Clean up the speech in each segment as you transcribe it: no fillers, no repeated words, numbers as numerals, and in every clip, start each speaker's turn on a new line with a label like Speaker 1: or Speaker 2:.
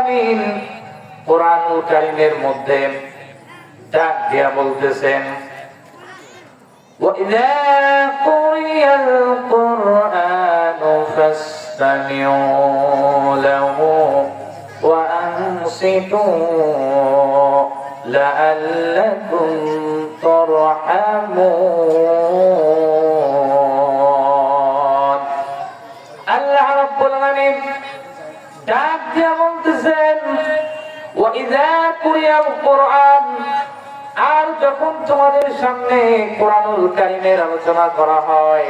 Speaker 1: আলামিন কোরআনুল কারীমের মধ্যে ডাক দিয়া বলতেছেন, وَإِذَا قُرِئَ الْقُرْآنُ فَاسْتَمِعُوا لَهُ وَأَنصِتُوا لَعَلَّكُمْ تُرْحَمُونَ। আল্লাহ রাব্বুল আলামিন ডাক দিয়া বলতেছেন, وَإِذَا قُرِئَ الْقُرْآنُ, আর যখন তোমাদের সামনে কোরআনুল কারীমের আলোচনা করা হয়,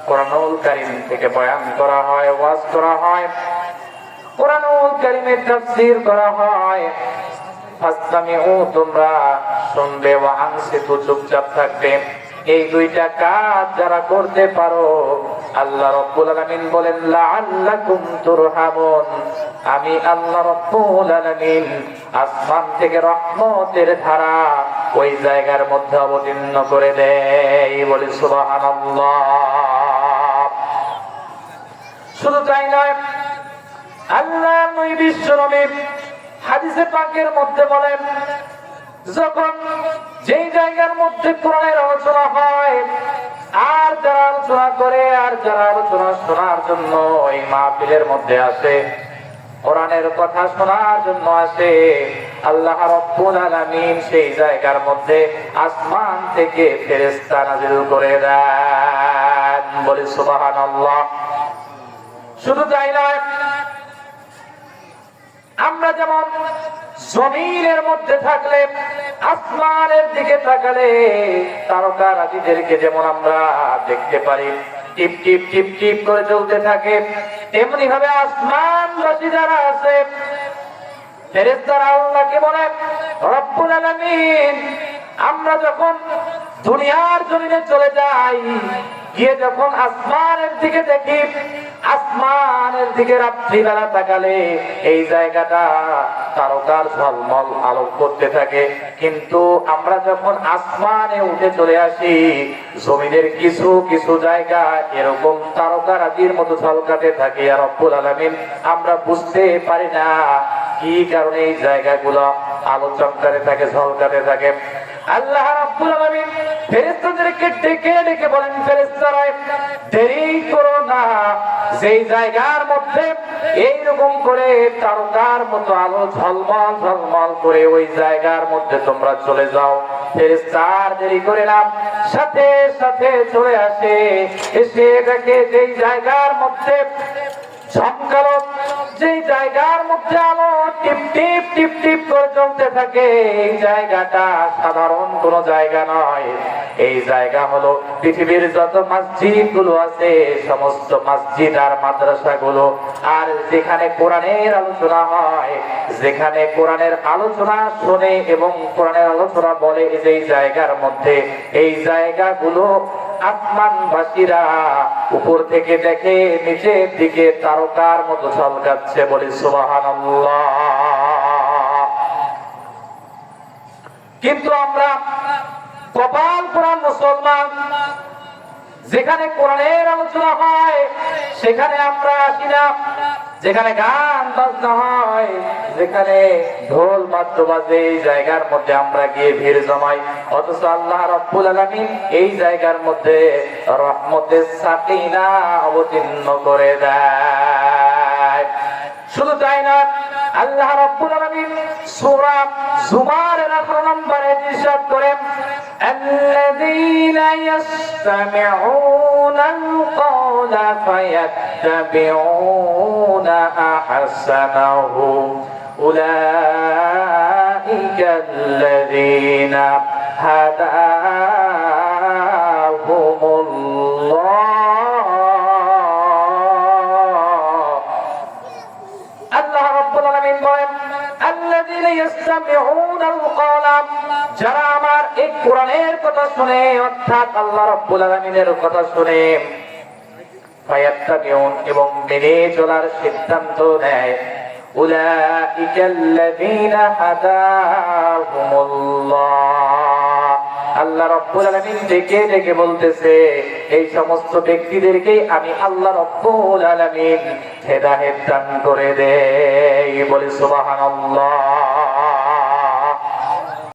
Speaker 1: কোরআনুল কারীম থেকে বয়ান করা হয়, ওয়াজ করা হয়, কোরআনুল কারীমের তাফসীর করা হয়, ফাসতামিউ, তোমরা শুনবে, ওয়া আনসিতু, চুপচাপ থাকবে। এই দুইটা কাজ যারা করতে পারো, আল্লাহ রাব্বুল আলামিন বলেন, লাআল্লাকুম তুরহামুন, আমি আল্লাহ রাব্বুল আলামিন আসমান থেকে রহমতের ধারা ওই জায়গার মধ্যে অবতীর্ণ করে দেই। বলি সুবহানাল্লাহ। শুধু তাই নয়, আল্লাহ নবী বিশ্ব নবী হাদিসে পাকের মধ্যে বলেন, যখন যেই জায়গার মধ্যে কোরআনের আলোচনা হয়, আর যারা আলোচনা করে, আর যারা আলোচনা শোনার জন্য এই মাহফিলের মধ্যে আসে, কোরআনের কথা শোনার জন্য আসে, আল্লাহ রাব্বুল আলামিন সেই জায়গার মধ্যে আসমান থেকে ফেরেশতা নাযিল করে দেন। বলি সুবহানাল্লাহ। শুধু তাই নয়, আমরা যেমন জমিনের মধ্যে থাকলে, আসমানের দিকে তাকালে তারকারাজিদেরকে যেমন আমরা দেখতে পারি টিপ টিপ টিপ টিপ করে চলতে থাকে, তেমনি ভাবে আসমানবাসী যারা আছে, ফেরেশতারা আল্লাহকে বলে, রব্বুল আলামিন, আমরা যখন দুনিয়ার জমিনে চলে যাই, গিয়ে যখন আসমানের দিকে দেখি, আসমানের দিকে রাত্রিবেলা তাকালে এই জায়গাটা তারকার ঝলমল আলোক করতে থাকে, কিন্তু আমরা যখন আসমানে উঠে চলে আসি, জমিনের কিছু কিছু জায়গা এরকম তারকারাজির মতো ঝলকাতে থাকে। আর রব্বুল আলামিন, আমরা বুঝতে পারি না কি কারণে এই জায়গাগুলো আলো চমকাতে থাকে, ঝলকাতে থাকে। আল্লাহ রাব্বুল আলামিন ফেরেশতাদেরকে ডেকে ডেকে বলেন, ফেরেশতারা দেরি করো না, যেই জায়গার মধ্যে এইরকম করে তারকার মতো আলো ঝলমল ঝলমল করে ওই জায়গার মধ্যে তোমরা চলে যাও। ফেরেশতার দেরি করে না, সাথে সাথে চলে আসে, এসে দেখে যেই জায়গার মধ্যে ঝমকালো, যেই জায়গার মধ্যে আলো টিপ টিপ টিপ টিপ করে জ্বলতে থাকে, এই জায়গাটা সাধারণ কোন জায়গা নয়। এই জায়গা হলো পৃথিবীর যত মসজিদ গুলো আছে, সমস্ত মসজিদ আর মাদ্রাসা গুলো, আর যেখানে কোরআনের আলোচনা হয়, যেখানে কোরআনের আলোচনা শুনে এবং কোরআনের আলোচনা বলে, এই জায়গার মধ্যে, এই জায়গাগুলো আসমানবাসীরা উপর থেকে দেখে নিচের দিকে তারকার মতো ঝলকাচ্ছে। বলি সুবহানাল্লাহ। কিন্তু আমরা কপাল পোড়া মুসলমান, যেখানে কোরআনের আলোচনা হয় সেখানে আমরা আসি না, যেখানে গান বাজনা হয়, যেখানে ঢোল বাদ্য বাজে, এই জায়গার মধ্যে আমরা গিয়ে ভিড় জমাই। অথচ আল্লাহ রাব্বুল আলামিন এই জায়গার মধ্যে রহমতের সাকিনা অবতীর্ণ করে দেয়। শুধু তাই না, আল্লাহ রাব্বুল আলামিন সূরা জুমারের 18 নম্বরে ইরশাদ করেন, আল্লাযীনা ইয়াসতামিউনাল কওলা ফায়াত্তাবিউনা আহসানাহু উলাইকাল্লাযীনা হাদাহুমুল্লাহ। যারা আমার এই কোরআনের কথা শুনে, অর্থাৎ আল্লাহ রাব্বুল আলামিনের কথা শুনে, ফায়াত্তাবিউন, এবং মেনে চলার সিদ্ধান্ত নেয়, উলাইকাল্লাযীনা হাদাহুমুল্লাহ। আল্লাহ রাব্বুল আলামিন ডেকে ডেকে বলতেছে, এই সমস্ত ব্যক্তিদেরকে আমি আল্লাহ রাব্বুল আলামিন হেদায়েত দান করে দেই। বলি সুবহানাল্লাহ।